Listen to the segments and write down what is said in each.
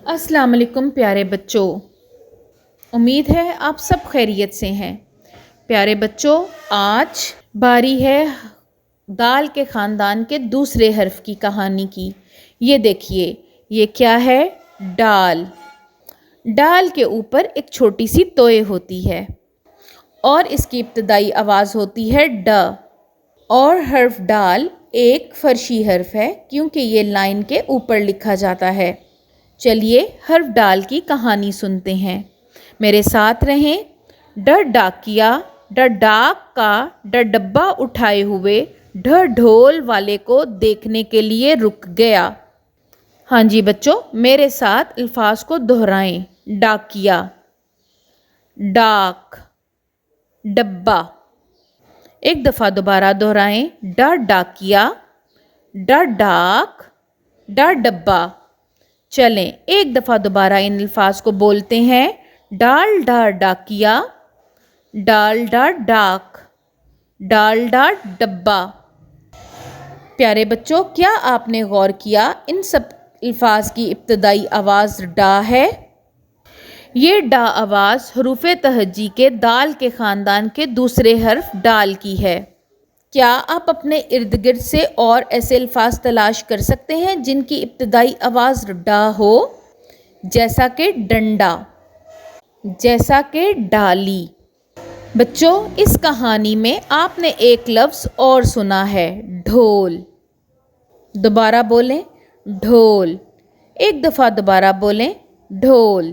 السلام علیکم پیارے بچوں، امید ہے آپ سب خیریت سے ہیں۔ پیارے بچوں، آج باری ہے دال کے خاندان کے دوسرے حرف کی کہانی کی۔ یہ دیکھیے، یہ کیا ہے؟ ڈال۔ ڈال کے اوپر ایک چھوٹی سی توئے ہوتی ہے اور اس کی ابتدائی آواز ہوتی ہے ڈ، اور حرف ڈال ایک فرشی حرف ہے کیونکہ یہ لائن کے اوپر لکھا جاتا ہے۔ چلیے حرف ڈال کی کہانی سنتے ہیں، میرے ساتھ رہیں۔ ڈ ڈاکیا، ڈ ڈاک کا، ڈ ڈبہ اٹھائے ہوئے، ڈھ ڈھول والے کو دیکھنے کے لیے رک گیا۔ ہاں جی بچوں، میرے ساتھ الفاظ کو دہرائیں۔ ڈاکیا، ڈاک، ڈبہ۔ ایک دفعہ دوبارہ دہرائیں۔ ڈ ڈاکیا، ڈ ڈاک، ڈ ڈبہ۔ چلیں ایک دفعہ دوبارہ ان الفاظ کو بولتے ہیں۔ ڈال ڈا ڈاکیا، ڈال ڈا ڈاک، ڈال ڈا ڈبہ۔ پیارے بچوں، کیا آپ نے غور کیا ان سب الفاظ کی ابتدائی آواز ڈا ہے؟ یہ ڈا آواز حروف تہجی کے دال کے خاندان کے دوسرے حرف ڈال کی ہے۔ کیا آپ اپنے ارد گرد سے اور ایسے الفاظ تلاش کر سکتے ہیں جن کی ابتدائی آواز ڈا ہو؟ جیسا کہ ڈنڈا، جیسا کہ ڈالی۔ بچوں، اس کہانی میں آپ نے ایک لفظ اور سنا ہے، ڈھول۔ دوبارہ بولیں، ڈھول۔ ایک دفعہ دوبارہ بولیں، ڈھول۔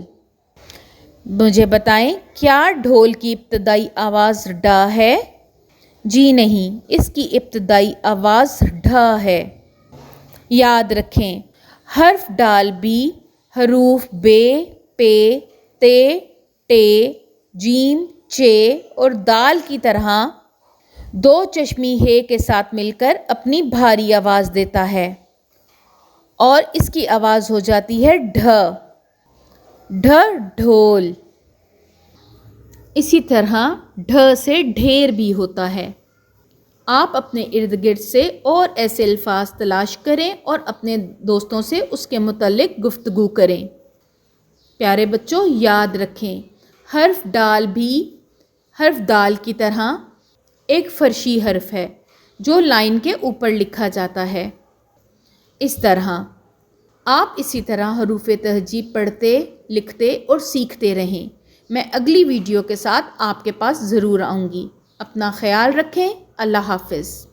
مجھے بتائیں، کیا ڈھول کی ابتدائی آواز ڈا ہے؟ جی نہیں، اس کی ابتدائی آواز ڈھ ہے۔ یاد رکھیں، حرف ڈال بھی حروف بے، پے، تے، ٹے، جیم، چے اور دال کی طرح دو چشمی ہے کے ساتھ مل کر اپنی بھاری آواز دیتا ہے اور اس کی آواز ہو جاتی ہے ڈھ۔ ڈھ ڈھول۔ اسی طرح ڈھ سے ڈھیر بھی ہوتا ہے۔ آپ اپنے ارد گرد سے اور ایسے الفاظ تلاش کریں اور اپنے دوستوں سے اس کے متعلق گفتگو کریں۔ پیارے بچوں، یاد رکھیں، حرف ڈال بھی حرف دال کی طرح ایک فرشی حرف ہے جو لائن کے اوپر لکھا جاتا ہے۔ اس طرح آپ اسی طرح حروف تہجی پڑھتے، لکھتے اور سیکھتے رہیں۔ میں اگلی ویڈیو کے ساتھ آپ کے پاس ضرور آؤں گی۔ اپنا خیال رکھیں۔ اللہ حافظ۔